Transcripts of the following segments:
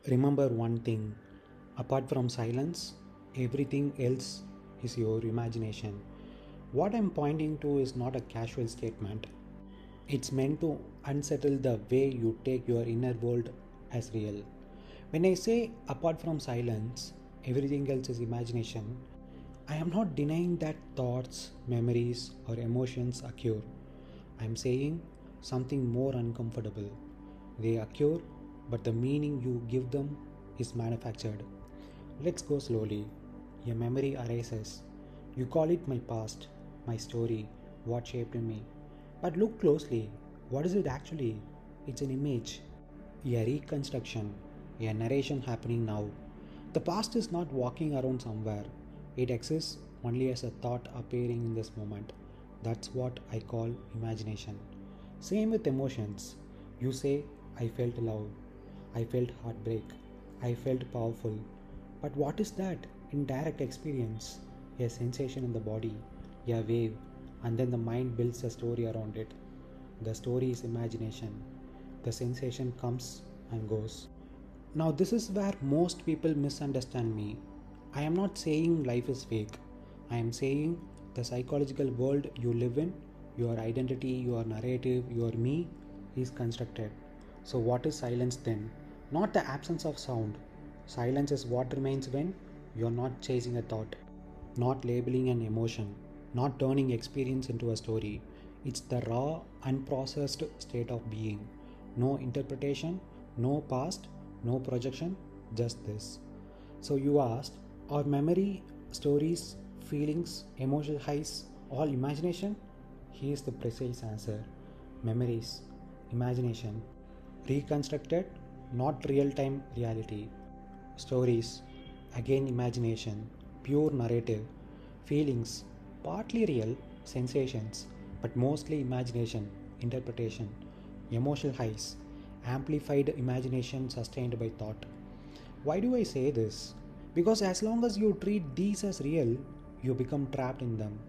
Remember one thing, apart from silence, everything else is your imagination. What I'm pointing to is not a casual statement. It's meant to unsettle the way you take your inner world as real. When I say apart from silence, everything else is imagination, I am not denying that thoughts, memories, or emotions occur. I am saying something more uncomfortable. They occur, but the meaning you give them is manufactured. Let's go slowly. A memory arises. You call it my past, my story, what shaped me. But look closely. What is it actually? It's an image, a reconstruction, a narration happening now. The past is not walking around somewhere, it exists only as a thought appearing in this moment. That's what I call imagination. Same with emotions. You say, I felt love, I felt heartbreak, I felt powerful. But what is that in direct experience? A sensation in the body, a wave, and then the mind builds a story around it. The story is imagination. The sensation comes and goes. Now, this is where most people misunderstand me. I am not saying life is fake. I am saying the psychological world you live in, your identity, your narrative, your me, is constructed. So, what is silence then? Not the absence of sound. Silence is what remains when you are not chasing a thought, not labeling an emotion, not turning experience into a story. It's the raw, unprocessed state of being. No interpretation, no past, no projection, just this. So you asked, are memory, stories, feelings, emotional highs all imagination? Here's the precise answer. Memories, imagination, reconstructed, not real time reality. Stories, again imagination, pure narrative. Feelings, partly real, sensations, but mostly imagination, interpretation. Emotional highs, amplified imagination sustained by thought. Why do I say this? Because as long as you treat these as real, you become trapped in them.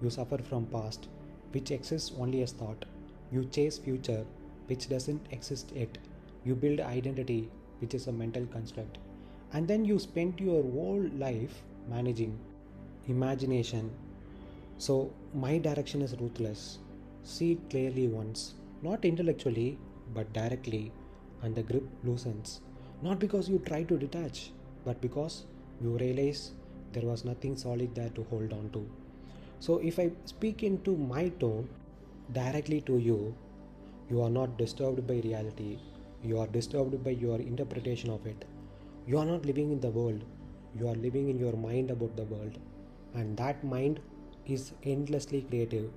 You suffer from past, which exists only as thought. You chase future, which doesn't exist yet. You build identity, which is a mental construct. And then you spend your whole life managing imagination. So, my direction is ruthless. See it clearly once, not intellectually, but directly, and the grip loosens. Not because you try to detach, but because you realize there was nothing solid there to hold on to. So, if I speak into my tone directly to you, you are not disturbed by reality, you are disturbed by your interpretation of it. You are not living in the world, you are living in your mind about the world, and that mind is endlessly creative.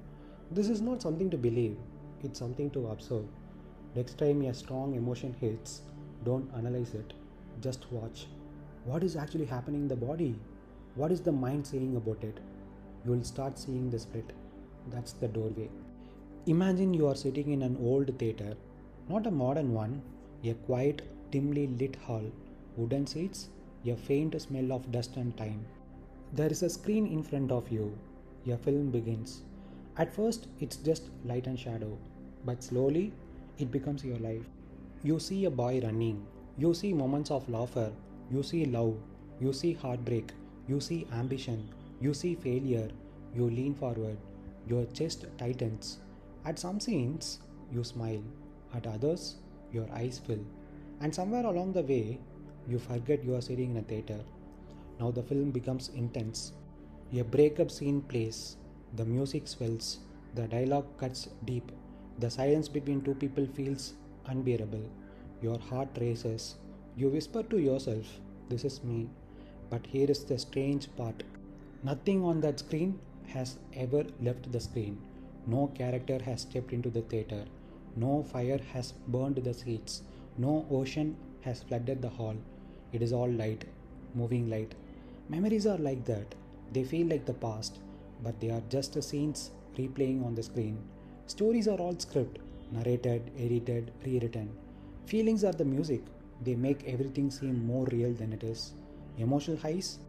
This is not something to believe, it's something to observe. Next time a strong emotion hits, don't analyze it, just watch. What is actually happening in the body? What is the mind saying about it? You will start seeing the split. That's the doorway. Imagine you are sitting in an old theatre, not a modern one, a quiet, dimly lit hall, wooden seats, a faint smell of dust and time. There is a screen in front of you. A film begins. At first, it's just light and shadow, but slowly, it becomes your life. You see a boy running. You see moments of laughter. You see love. You see heartbreak. You see ambition. You see failure. You lean forward. Your chest tightens. At some scenes, you smile. At others, your eyes fill. And somewhere along the way, you forget you are sitting in a theater. Now the film becomes intense. A breakup scene plays. The music swells. The dialogue cuts deep. The silence between two people feels unbearable. Your heart races. You whisper to yourself, this is me. But here is the strange part. Nothing on that screen has ever left the screen. No character has stepped into the theater. No fire has burned the seats. No ocean has flooded the hall. It is all light, moving light. Memories are like that. They feel like the past, but they are just scenes replaying on the screen. Stories are all script, narrated, edited, rewritten. Feelings are the music. They make everything seem more real than it is. Emotional highs?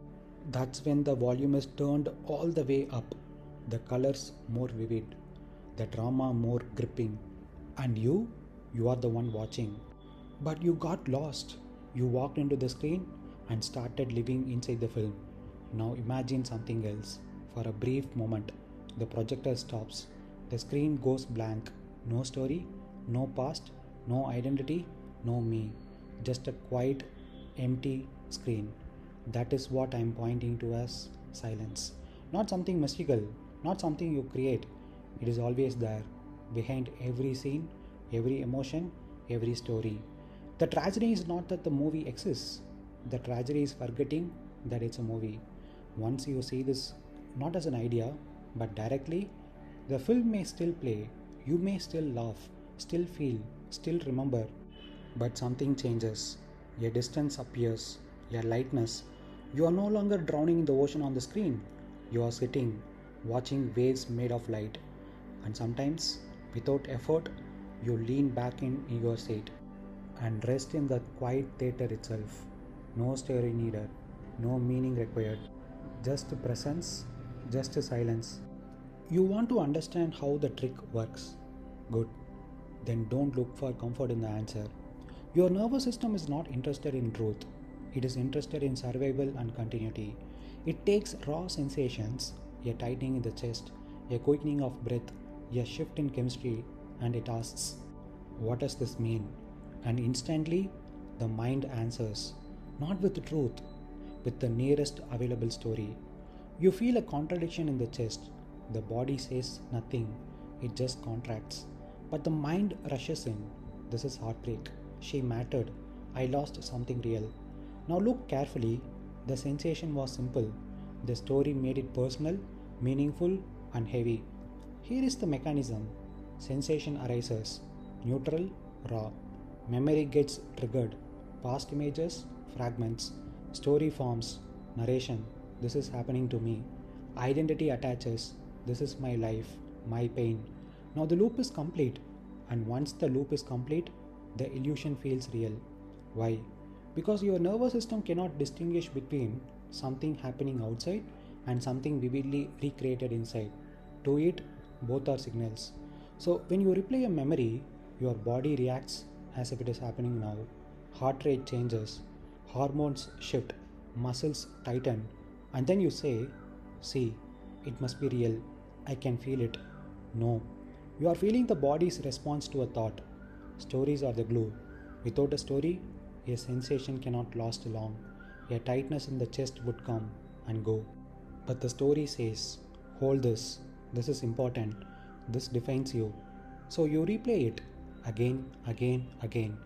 That's when the volume is turned all the way up. The colors more vivid. The drama more gripping. And you are the one watching. But you got lost. You walked into the screen and started living inside the film. Now imagine something else. For a brief moment, the projector stops. The screen goes blank. No story, no past, no identity, no me. Just a quiet, empty screen. That is what I am pointing to as silence. Not something mystical, not something you create. It is always there, behind every scene, every emotion, every story. The tragedy is not that the movie exists. The tragedy is forgetting that it's a movie. Once you see this not as an idea, but directly, the film may still play. You may still laugh, still feel, still remember. But something changes. A distance appears, a lightness. You are no longer drowning in the ocean on the screen. You are sitting, watching waves made of light. And sometimes, without effort, you lean back in your seat and rest in the quiet theater itself. No story needed, no meaning required, just presence, just silence. You want to understand how the trick works? Good. Then don't look for comfort in the answer. Your nervous system is not interested in truth. It is interested in survival and continuity. It takes raw sensations, a tightening in the chest, a quickening of breath, a shift in chemistry, and it asks, what does this mean? And instantly, the mind answers, not with the truth, with the nearest available story. You feel a contradiction in the chest. The body says nothing, it just contracts. But the mind rushes in. This is heartbreak. She mattered. I lost something real. Now look carefully. The sensation was simple. The story made it personal, meaningful, and heavy. Here is the mechanism. Sensation arises. Neutral, raw. Memory gets triggered. Past images, fragments. Story forms. Narration. This is happening to me. Identity attaches. This is my life, my pain. Now the loop is complete. And once the loop is complete, the illusion feels real. Why? Because your nervous system cannot distinguish between something happening outside and something vividly recreated inside. To it, both are signals. So when you replay a memory, your body reacts as if it is happening now. Heart rate changes, hormones shift, muscles tighten, and then you say, see, it must be real. I can feel it. No. You are feeling the body's response to a thought. Stories are the glue. Without a story, a sensation cannot last long. A tightness in the chest would come and go. But the story says, hold this. This is important. This defines you. So you replay it again, again, again.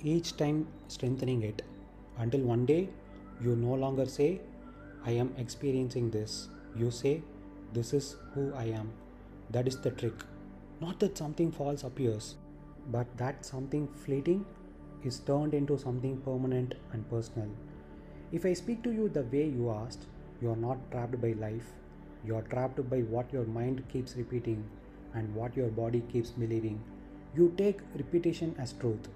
Each time strengthening it. Until one day, you no longer say, I am experiencing this. You say, this is who I am. That is the trick. Not that something false appears, but that something fleeting is turned into something permanent and personal. If I speak to you the way you asked, you are not trapped by life. You are trapped by what your mind keeps repeating and what your body keeps believing. You take repetition as truth.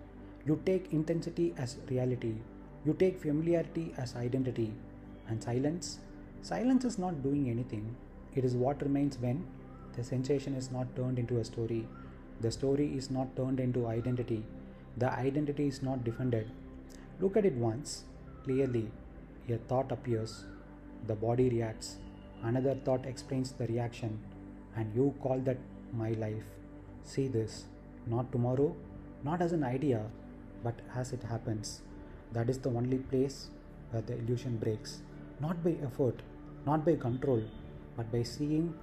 You take intensity as reality. You take familiarity as identity. And silence? Silence is not doing anything. It is what remains when the sensation is not turned into a story. The story is not turned into identity. The identity is not defended. Look at it once, clearly. A thought appears. The body reacts. Another thought explains the reaction. And you call that my life. See this. Not tomorrow, not as an idea, but as it happens. That is the only place where the illusion breaks. Not by effort, not by control, but by seeing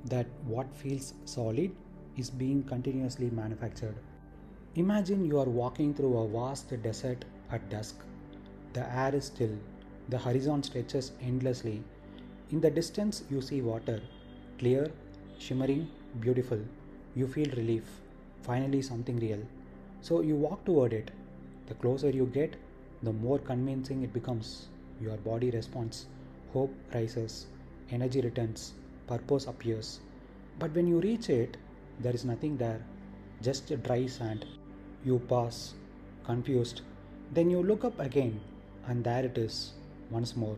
that what feels solid is being continuously manufactured. Imagine you are walking through a vast desert at dusk. The air is still, the horizon stretches endlessly. In the distance, you see water, clear, shimmering, beautiful. You feel relief, finally something real. So you walk toward it. The closer you get, the more convincing it becomes. Your body responds, hope rises, energy returns, purpose appears. But when you reach it, there is nothing there, just a dry sand. You pause, confused. Then you look up again, and there it is, once more.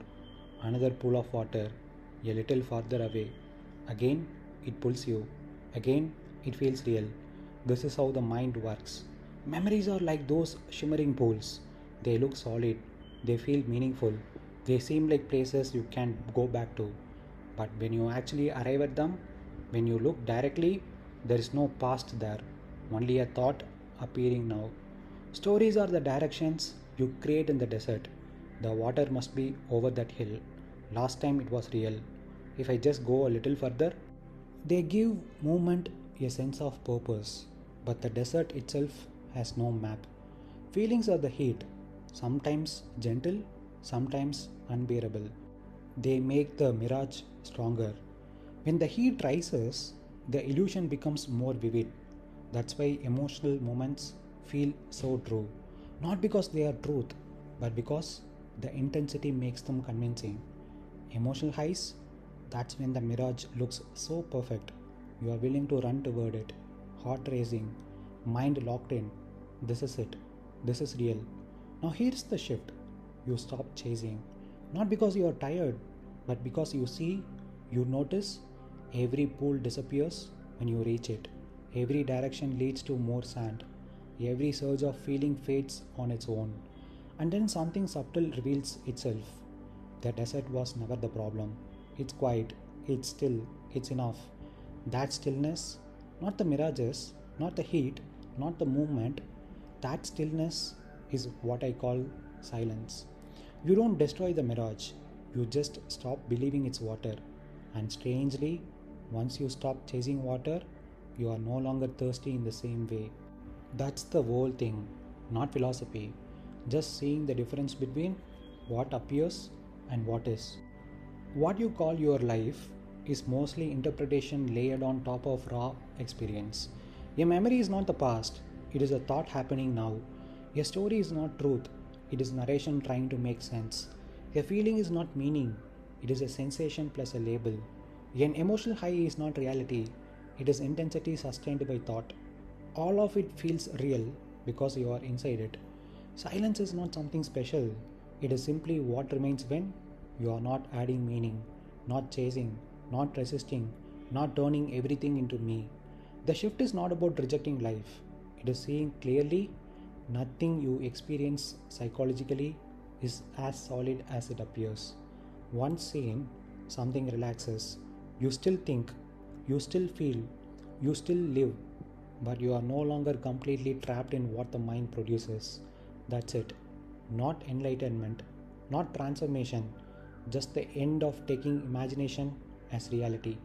Another pool of water, a little farther away. Again, it pulls you. Again, it feels real. This is how the mind works. Memories are like those shimmering pools. They look solid, they feel meaningful, they seem like places you can go back to. But when you actually arrive at them, when you look directly, there is no past there, only a thought appearing now. Stories are the directions you create in the desert. The water must be over that hill. Last time it was real. If I just go a little further, they give movement a sense of purpose, but the desert itself has no map. Feelings are the heat, sometimes gentle, sometimes unbearable. They make the mirage stronger. When the heat rises, the illusion becomes more vivid. That's why emotional moments feel so true. Not because they are truth, but because the intensity makes them convincing. Emotional highs, that's when the mirage looks so perfect. You are willing to run toward it, heart racing, mind locked in. This is it. This is real. Now here's the shift. You stop chasing. Not because you are tired, but because you see, you notice every pool disappears when you reach it. Every direction leads to more sand. Every surge of feeling fades on its own. And then something subtle reveals itself. The desert was never the problem. It's quiet, it's still, it's enough. That stillness, not the mirages, not the heat, not the movement, that stillness is what I call silence. You don't destroy the mirage, you just stop believing it's water. And strangely, once you stop chasing water, you are no longer thirsty in the same way. That's the whole thing, not philosophy. Just seeing the difference between what appears and what is. What you call your life is mostly interpretation layered on top of raw experience. A memory is not the past, it is a thought happening now. A story is not truth, it is narration trying to make sense. A feeling is not meaning, it is a sensation plus a label. An emotional high is not reality, it is intensity sustained by thought. All of it feels real because you are inside it. Silence is not something special, it is simply what remains when you are not adding meaning, not chasing, not resisting, not turning everything into me. The shift is not about rejecting life, it is seeing clearly nothing you experience psychologically is as solid as it appears. Once seen, something relaxes. You still think, you still feel, you still live, but you are no longer completely trapped in what the mind produces. That's it. Not enlightenment, not transformation, just the end of taking imagination as reality.